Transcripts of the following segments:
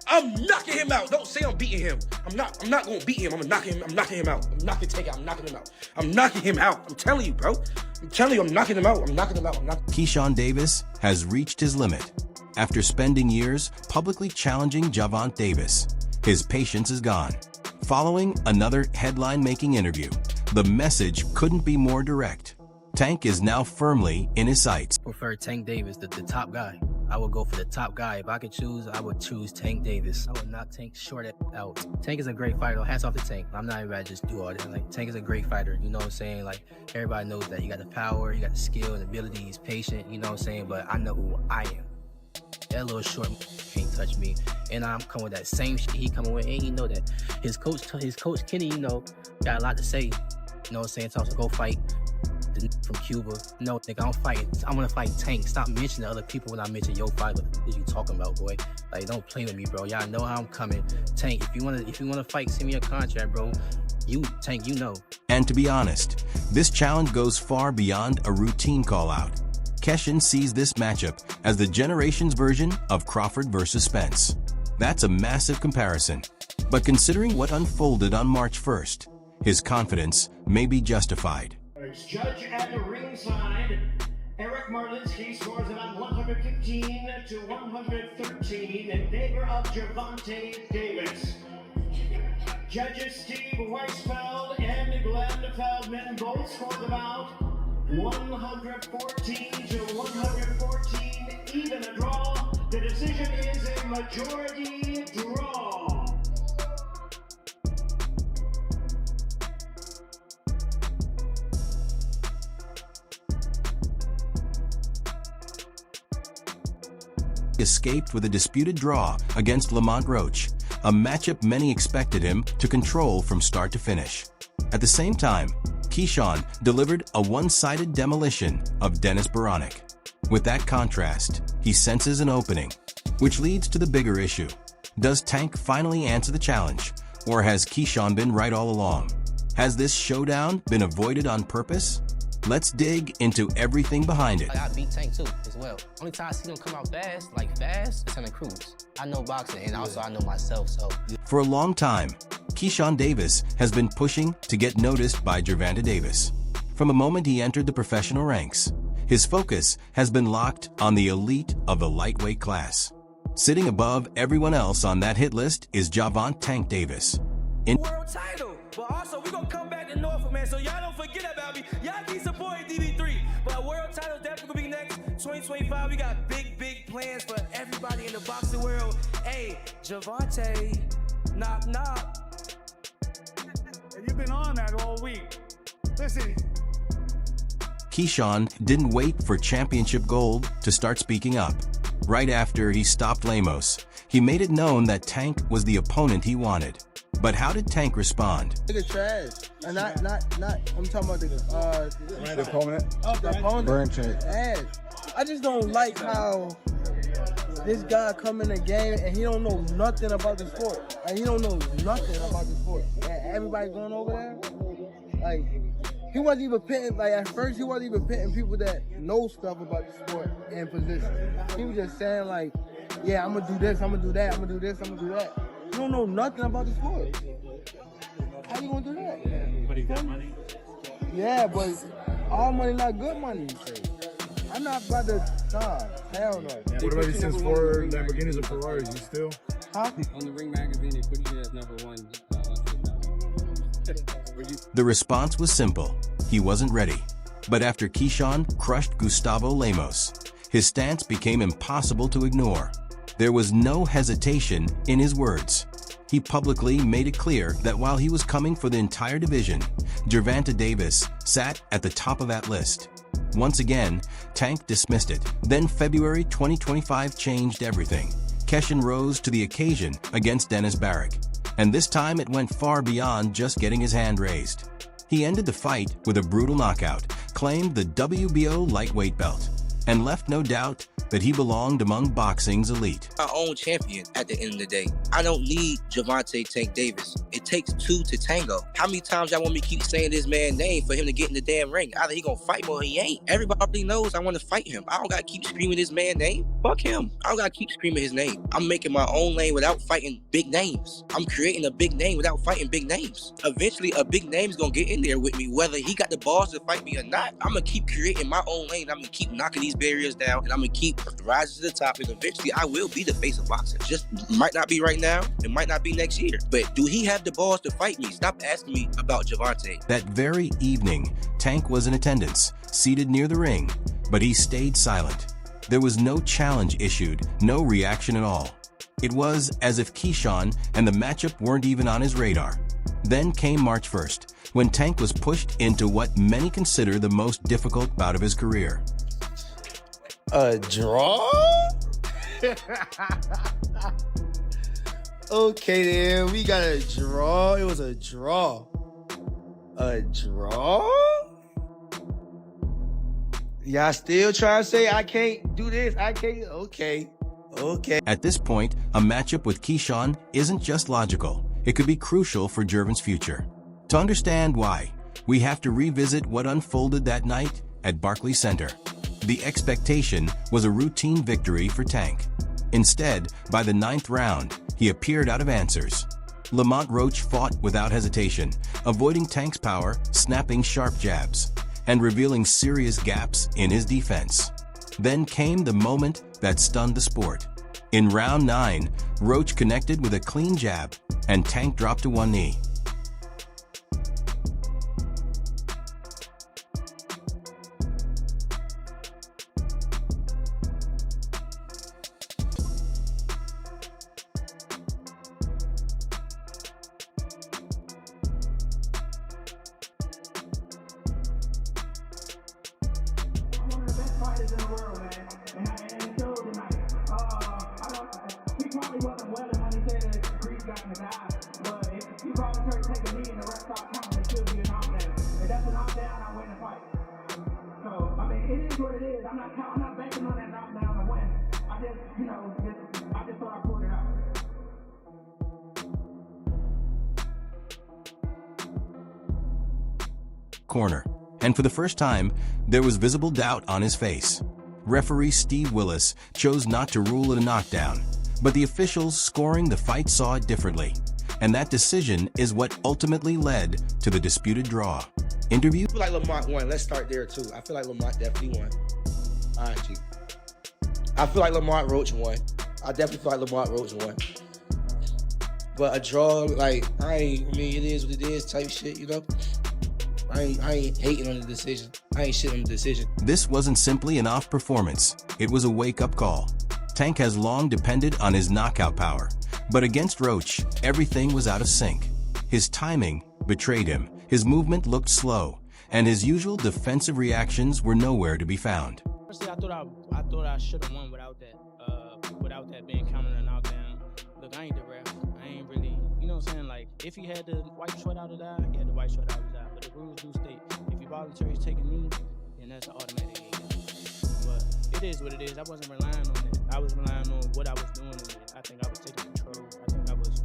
I'm knocking him out. Don't say I'm beating him. I'm not gonna beat him. I'm knocking him out. I'm knocking Tank out. I'm knocking him out. I'm knocking him out. I'm telling you, bro. I'm telling you, I'm knocking him out. Keyshawn Davis has reached his limit. After spending years publicly challenging Gervonta Davis, his patience is gone. Following another headline-making interview, the message couldn't be more direct. Tank is now firmly in his sights. I prefer Tank Davis, the top guy. I would go for the top guy. If I could choose, I would choose Tank Davis. I would knock Tank short out. Tank is a great fighter. Hats off to Tank. I'm not even about to just do all that. Like, Tank is a great fighter. You know what I'm saying? Like, everybody knows that. You got the power, you got the skill and ability. He's patient. You know what I'm saying? But I know who I am. That little short can't touch me. And I'm coming with that same shit he coming with. And you know that his coach Kenny, you know, got a lot to say. You know what I'm saying? Tells him to go fight from Cuba. No, nigga, I'm gonna fight Tank. Stop mentioning other people when I mention your fight. What you talking about, boy? Like, don't play with me, bro. Y'all know how I'm coming. Tank, if you wanna fight, send me a contract, bro. Tank, you know. And to be honest, this challenge goes far beyond a routine call-out. Keyshawn sees this matchup as the generation's version of Crawford versus Spence. That's a massive comparison. But considering what unfolded on March 1st, his confidence may be justified. Judge at the ringside, Eric Marlinsky scores about 115 to 113 in favor of Gervonta Davis. Judges Steve Weisfeld and Glenn Feldman both scored about 114 to 114, even a draw. The decision is a majority draw. Escaped with a disputed draw against Roach, a matchup many expected him to control from start to finish. At the same time, Keyshawn delivered a one-sided demolition of Dennis Baranek. With that contrast, he senses an opening, which leads to the bigger issue. Does Tank finally answer the challenge, or has Keyshawn been right all along? Has this showdown been avoided on purpose? Let's dig into everything behind it. I beat Tank too, as well. Only time I see him come out fast, it's on the cruise. I know boxing, and also I know myself, so. For a long time, Keyshawn Davis has been pushing to get noticed by Gervonta Davis. From the moment he entered the professional ranks, his focus has been locked on the elite of the lightweight class. Sitting above everyone else on that hit list is Gervonta "Tank" Davis. World title, but also we gonna come back to Norfolk, man. So y'all don't forget about me. Y'all keep supporting DB3. But world title definitely gonna be next 2025. We got big plans for everybody in the boxing world. Hey, Gervonta, knock knock. And you've been on that all week. Listen. Keyshawn didn't wait for championship gold to start speaking up. Right after he stopped Lemos, he made it known that Tank was the opponent he wanted. But how did Tank respond? Nigga trash. And not, I'm talking about the opponent. The opponent. Burn Tank. Ass. I just don't like how this guy come in the game and he don't know nothing about the sport. Like, he don't know nothing about the sport. And everybody going over there, like, he wasn't even pitting, like, at first he wasn't even pitting people that know stuff about the sport in position. He was just saying, like, yeah, I'm gonna do this, I'm gonna do that, I'm gonna do this, I'm gonna do that. You don't know nothing about the sport. How you gonna do that? But he got money? Yeah, but all money not good money. I'm not about to, hell no. What about these since for Lamborghinis and Ferraris? You still? Huh? On the Ring magazine, they put you as #1. The response was simple. He wasn't ready. But after Keyshawn crushed Gustavo Lemos, his stance became impossible to ignore. There was no hesitation in his words. He publicly made it clear that while he was coming for the entire division, Gervonta Davis sat at the top of that list. Once again, Tank dismissed it. Then February 2025 changed everything. Keyshawn rose to the occasion against Dennis Baranek, and this time it went far beyond just getting his hand raised. He ended the fight with a brutal knockout, claimed the WBO lightweight belt, and left no doubt that he belonged among boxing's elite. My own champion at the end of the day. I don't need Gervonta Tank Davis. It takes two to tango. How many times y'all want me to keep saying this man's name for him to get in the damn ring? Either he gonna fight me or he ain't. Everybody already knows I want to fight him. I don't gotta keep screaming his man's name. Fuck him. I don't gotta keep screaming his name. I'm making my own lane without fighting big names. I'm creating a big name without fighting big names. Eventually, a big name's gonna get in there with me, whether he got the balls to fight me or not. I'm gonna keep creating my own lane. I'm gonna keep knocking these barriers down, and I'm gonna keep rising to the top, and eventually I will be the face of boxing. Just might not be right now, it might not be next year, but do he have the balls to fight me? Stop asking me about Gervonta. That very evening, Tank was in attendance, seated near the ring, but he stayed silent. There was no challenge issued, no reaction at all. It was as if Keyshawn and the matchup weren't even on his radar. Then came March 1st, when Tank was pushed into what many consider the most difficult bout of his career. A draw? Okay then, we got a draw. It was a draw. A draw? Y'all still trying to say I can't do this? I can't? Okay. At this point, a matchup with Keyshawn isn't just logical. It could be crucial for Gervon's future. To understand why, we have to revisit what unfolded that night at Barclays Center. The expectation was a routine victory for Tank. Instead, by the 9th round, he appeared out of answers. Lamont Roach fought without hesitation, avoiding Tank's power, snapping sharp jabs, and revealing serious gaps in his defense. Then came the moment that stunned the sport. In round 9, Roach connected with a clean jab, and Tank dropped to one knee. Fighters in the world, man, and it showed tonight. He probably wasn't well when he said that Greece got in his eye, but if he probably tried to take a knee and the rest stopped counting, it should be a knockdown. If that's a knockdown, I win the fight. So, I mean, it is what it is. I'm not banking on that knockdown to win. I just thought I pulled it out. Corner. And for the first time, there was visible doubt on his face. Referee Steve Willis chose not to rule it a knockdown, but the officials scoring the fight saw it differently. And that decision is what ultimately led to the disputed draw. Interview? I feel like Lamont won. Let's start there too. I feel like Lamont definitely won. All right, G. I feel like Lamont Roach won. I definitely feel like Lamont Roach won. But a draw, like, it is what it is type shit, you know? I ain't hating on the decision. I ain't shitting on the decision. This wasn't simply an off performance. It was a wake-up call. Tank has long depended on his knockout power, but against Roach, everything was out of sync. His timing betrayed him, his movement looked slow, and his usual defensive reactions were nowhere to be found. Honestly, I thought I should have won without that being counted a knockdown. Look, I ain't the ref. I ain't really, you know what I'm saying? Like, if he had the white sweat out of his eye, he had the white sweat out of his eye. But the rules do state, if you voluntarily take a knee, then that's an automatic game. But it is what it is. I wasn't relying on it. I was relying on what I was doing in it. I think I was taking control. I think I was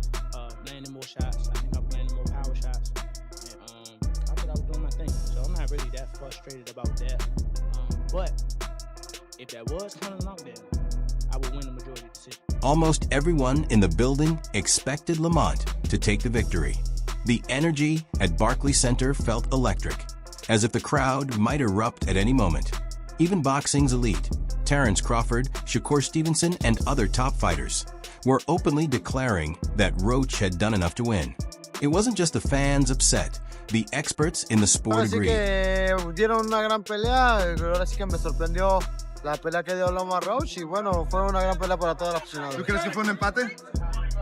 landing more shots. I think I was landing more power shots. And I thought I was doing my thing. So I'm not really that frustrated about that. But if that was kind of a knockdown, I would win the majority of the decision. Almost everyone in the building expected Lamont to take the victory. The energy at Barclays Center felt electric, as if the crowd might erupt at any moment. Even boxing's elite, Terrence Crawford, Shakur Stevenson, and other top fighters, were openly declaring that Roach had done enough to win. It wasn't just the fans upset. The experts in the sport agreed. Así que dieron una gran pelea, ahora sí que me sorprendió la pelea que dio Lamont Roach y bueno, fue una gran pelea para todos los aficionados. ¿Tú crees que fue un empate?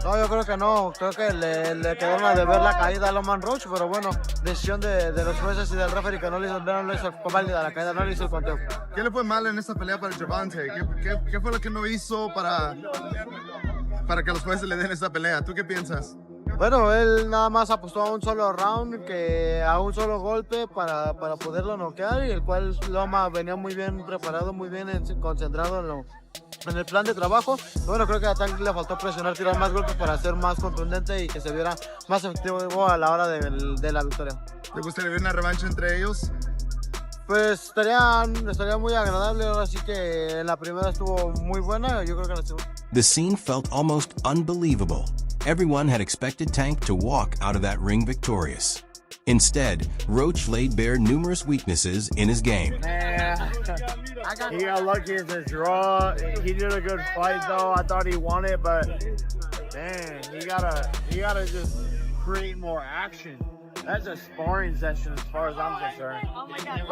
No, yo creo que no, creo que le quedó una de ver la caída a Lamont Roach, pero bueno, decisión de los jueces y del referee que no le hizo válida la caída, no le hizo el conteo. ¿Qué le fue mal en esta pelea para Gervonta? ¿Qué fue lo que no hizo para que los jueces le den esta pelea? ¿Tú qué piensas? Bueno, él nada más apostó a un solo round, que a un solo golpe para poderlo noquear, y el cual Loma venía muy bien preparado, muy bien concentrado en el plan de trabajo. Bueno, creo que a Tank le faltó presionar, tirar más golpes para ser más contundente y que se viera más efectivo a la hora de la victoria. ¿Te gustaría ver una revancha entre ellos? Pues estaría muy agradable, ahora sí que en la primera estuvo muy buena, yo creo que en la segunda. The scene felt almost unbelievable. Everyone had expected Tank to walk out of that ring victorious. Instead, Roach laid bare numerous weaknesses in his game. He got lucky as a draw. He did a good fight though. I thought he won it, but man, he gotta just create more action. That's a sparring session as far as I'm concerned. Oh my God.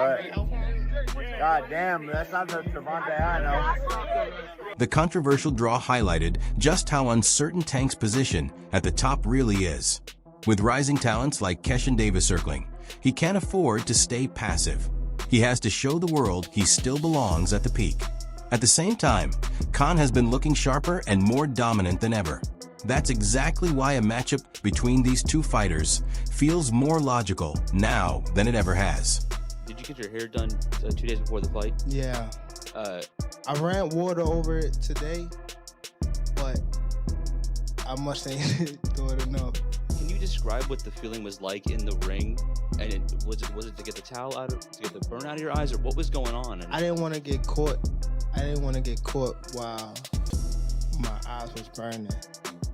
But, God damn, that's not the Gervonta I know. The controversial draw highlighted just how uncertain Tank's position at the top really is. With rising talents like Keyshawn Davis circling, he can't afford to stay passive. He has to show the world he still belongs at the peak. At the same time, Khan has been looking sharper and more dominant than ever. That's exactly why a matchup between these two fighters feels more logical now than it ever has. Did you get your hair done 2 days before the fight? Yeah. I ran water over it today, but I must ain't do it enough. Can you describe what the feeling was like in the ring? And was it to get the towel out to get the burn out of your eyes, or what was going on? I didn't want to get caught. I didn't want to get caught while my eyes was burning.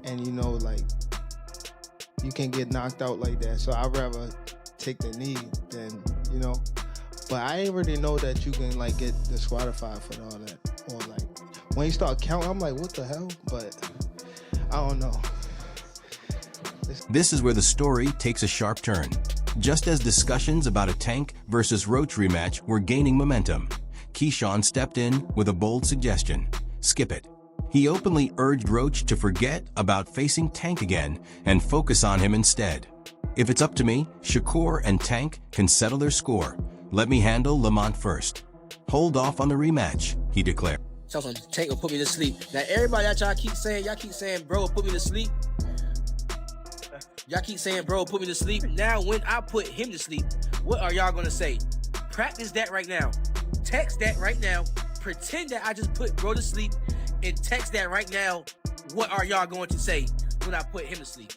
And you know, like, you can get knocked out like that. So I'd rather take the knee than, you know. But I didn't really know that you can, like, get disqualified for all that. Or, like, when you start counting, I'm like, what the hell? But I don't know. This is where the story takes a sharp turn. Just as discussions about a Tank versus Roach rematch were gaining momentum, Keyshawn stepped in with a bold suggestion: skip it. He openly urged Roach to forget about facing Tank again and focus on him instead. If it's up to me, Shakur and Tank can settle their score. Let me handle Lamont first. Hold off on the rematch, he declared. Something Tank will put me to sleep. Now everybody that y'all keep saying, bro, put me to sleep. Y'all keep saying, bro, put me to sleep. Now when I put him to sleep, what are y'all gonna say? Practice that right now. Text that right now. Pretend that I just put bro to sleep and text that right now. What are y'all going to say when I put him to sleep?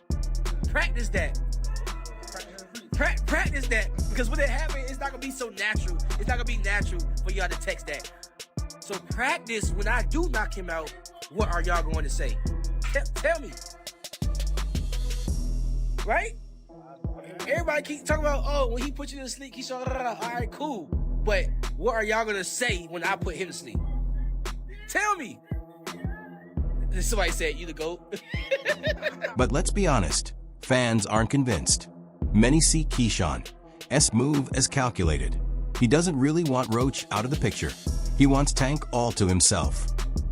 Practice that. Practice that. Because when it happens, it's not going to be so natural. It's not going to be natural for y'all to text that. So practice when I do knock him out. What are y'all going to say? Tell me. Right? Everybody keep talking about, oh, when he put you to sleep, he's all right, cool. But what are y'all going to say when I put him to sleep? Tell me. Somebody said, you the GOAT. But let's be honest, fans aren't convinced. Many see Keyshawn's move as calculated. He doesn't really want Roach out of the picture. He wants Tank all to himself.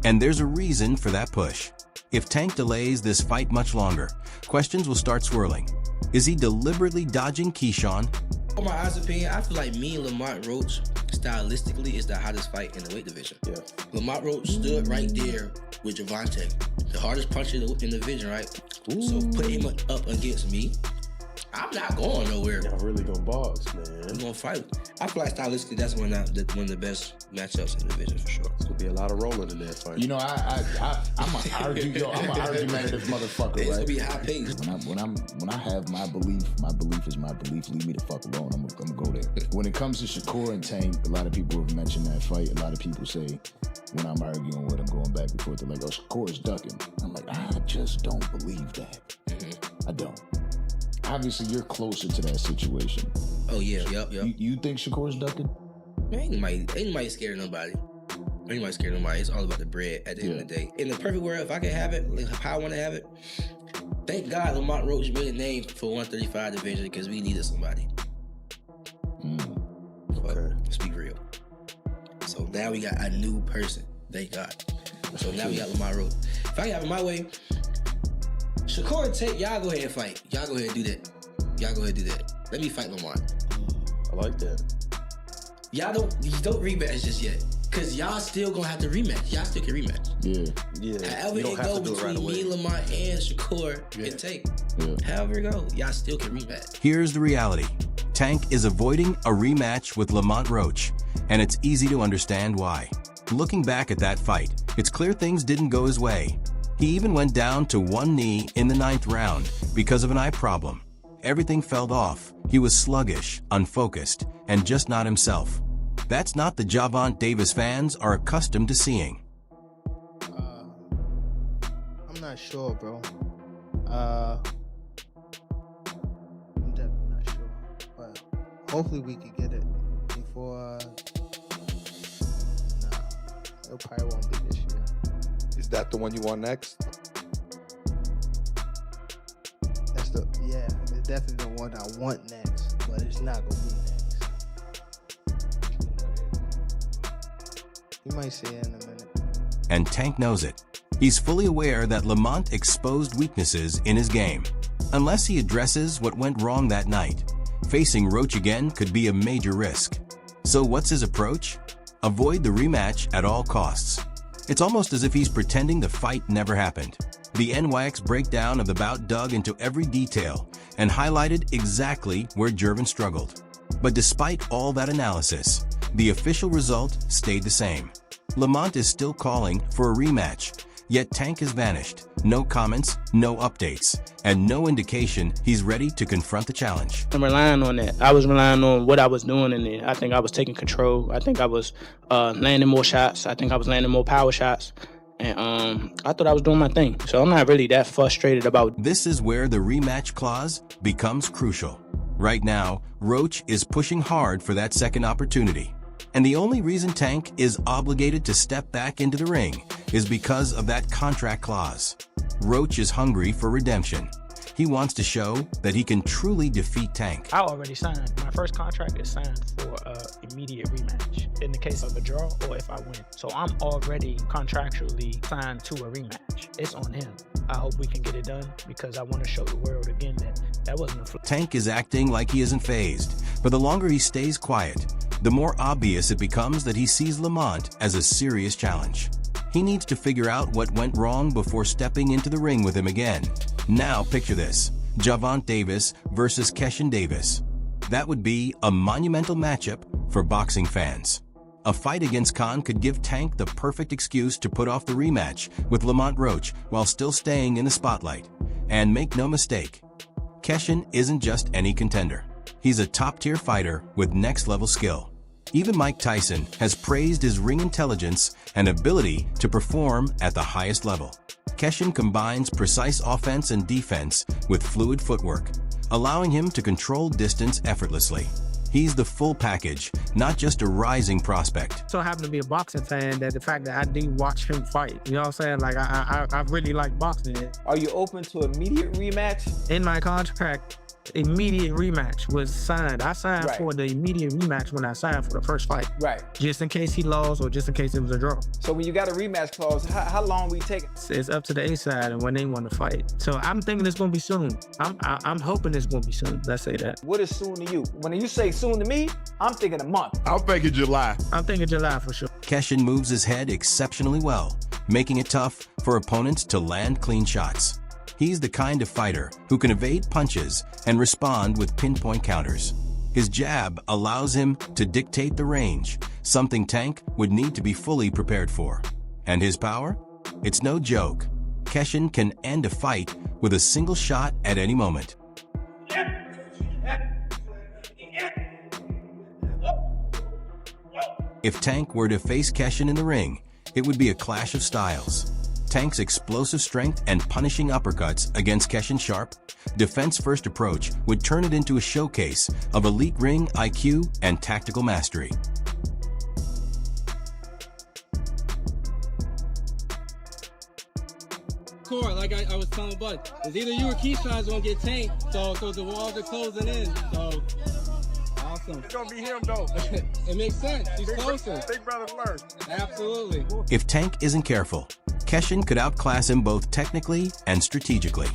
And there's a reason for that push. If Tank delays this fight much longer, questions will start swirling. Is he deliberately dodging Keyshawn? In my honest opinion, I feel like me and Lamont Roach, stylistically, is the hottest fight in the weight division. Yeah. Lamont Roach stood right there with Gervonta, the hardest puncher in the division, right? Ooh. So put him up against me. I'm not going nowhere. Y'all really gonna box, man. We're gonna fight. I feel like stylistically, that's one of the best matchups in the division for sure. It's gonna be a lot of rolling in that fight. You know, I'm an argumentative motherfucker, it's right? gonna be high paced. When I have my belief is my belief. Leave me the fuck alone. I'm gonna go there. When it comes to Shakur and Tank, a lot of people have mentioned that fight. A lot of people say when I'm arguing with them, going back and forth, they're like, "Oh, Shakur is ducking." I'm like, I just don't believe that. I don't. Obviously, you're closer to that situation. Oh yeah, yep. You think Shakur's ducking? Ain't nobody scared of nobody. Ain't nobody scared of nobody. It's all about the bread at the end of the day. In the perfect world, if I can have it, how I want to have it, thank God Lamont Roach made a name for 135 division because we needed somebody. Okay. Let's be real. So now we got a new person. Thank God. So now we got Lamont Roach. If I can have it my way, Shakur and Tank, y'all go ahead and fight. Y'all go ahead and do that. Let me fight Lamont. I like that. Y'all don't rematch just yet. Cause y'all still gonna have to rematch. Y'all still can rematch. Yeah. However it go between me, Lamont, and Shakur and Tank. However it go, y'all still can rematch. Here's the reality. Tank is avoiding a rematch with Lamont Roach, and it's easy to understand why. Looking back at that fight, it's clear things didn't go his way. He even went down to one knee in the 9th round because of an eye problem. Everything fell off. He was sluggish, unfocused, and just not himself. That's not the Gervonta Davis fans are accustomed to seeing. I'm not sure, bro. I'm definitely not sure. But hopefully we can get it before... It probably won't be this year. Is that the one you want next? It's definitely the one I want next, but it's not gonna be next. You might see it in a minute. And Tank knows it. He's fully aware that Lamont exposed weaknesses in his game. Unless he addresses what went wrong that night, facing Roach again could be a major risk. So what's his approach? Avoid the rematch at all costs. It's almost as if he's pretending the fight never happened. The NYX breakdown of the bout dug into every detail and highlighted exactly where Gervonta struggled. But despite all that analysis, the official result stayed the same. Lamont is still calling for a rematch, yet Tank has vanished. No comments, no updates, and no indication he's ready to confront the challenge. I'm relying on that. I was relying on what I was doing in there. I think I was taking control. I think I was landing more shots. I think I was landing more power shots. And I thought I was doing my thing. So I'm not really that frustrated about it. This is where the rematch clause becomes crucial. Right now, Roach is pushing hard for that second opportunity. And the only reason Tank is obligated to step back into the ring is because of that contract clause. Roach is hungry for redemption. He wants to show that he can truly defeat Tank. I already signed. My first contract is signed for an immediate rematch in the case of a draw or if I win. So I'm already contractually signed to a rematch. It's on him. I hope we can get it done because I want to show the world again that wasn't a fluke. Tank is acting like he isn't fazed, but the longer he stays quiet, the more obvious it becomes that he sees Lamont as a serious challenge. He needs to figure out what went wrong before stepping into the ring with him again. Now picture this, Gervonta Davis versus Keyshawn Davis. That would be a monumental matchup for boxing fans. A fight against Khan could give Tank the perfect excuse to put off the rematch with Lamont Roach while still staying in the spotlight. And make no mistake, Keyshawn isn't just any contender. He's a top-tier fighter with next-level skill. Even Mike Tyson has praised his ring intelligence and ability to perform at the highest level. Keyshawn combines precise offense and defense with fluid footwork, allowing him to control distance effortlessly. He's the full package, not just a rising prospect. So I happen to be a boxing fan that the fact that I do watch him fight, you know what I'm saying? Like I really like boxing. Are you open to immediate rematch? In my contract, immediate rematch was signed. I signed for the immediate rematch when I signed for the first fight. Right. Just in case he lost or just in case it was a draw. So when you got a rematch clause, how long will you take it? It's up to the A side and when they want to fight. So I'm thinking it's gonna be soon. I'm hoping it's gonna be soon. Let's say that. What is soon to you? When you say soon to me, I'm thinking a month. I'm thinking July. I'm thinking July for sure. Keyshawn moves his head exceptionally well, making it tough for opponents to land clean shots. He's the kind of fighter who can evade punches and respond with pinpoint counters. His jab allows him to dictate the range, something Tank would need to be fully prepared for. And his power? It's no joke. Keyshawn can end a fight with a single shot at any moment. If Tank were to face Keyshawn in the ring, it would be a clash of styles. Tank's explosive strength and punishing uppercuts against Keyshawn's sharp, defense-first approach would turn it into a showcase of elite ring IQ and tactical mastery. Core, like I was telling Bud, it's either you or Keyshawn's gonna get tanked, so the walls are closing in, so awesome. It's gonna be him though. It makes sense, he's closer. Big brother first. Absolutely. If Tank isn't careful, Keyshawn could outclass him both technically and strategically.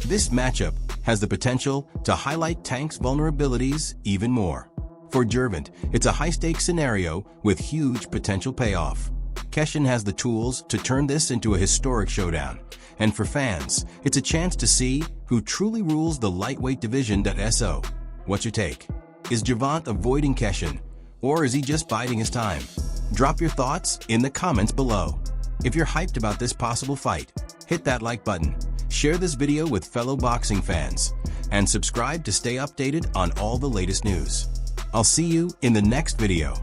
This matchup has the potential to highlight Tank's vulnerabilities even more. For Gervonta, it's a high-stakes scenario with huge potential payoff. Keyshawn has the tools to turn this into a historic showdown. And for fans, it's a chance to see who truly rules the lightweight division.so. What's your take? Is Gervonta avoiding Keyshawn, or is he just biding his time? Drop your thoughts in the comments below. If you're hyped about this possible fight, hit that like button, share this video with fellow boxing fans, and subscribe to stay updated on all the latest news. I'll see you in the next video.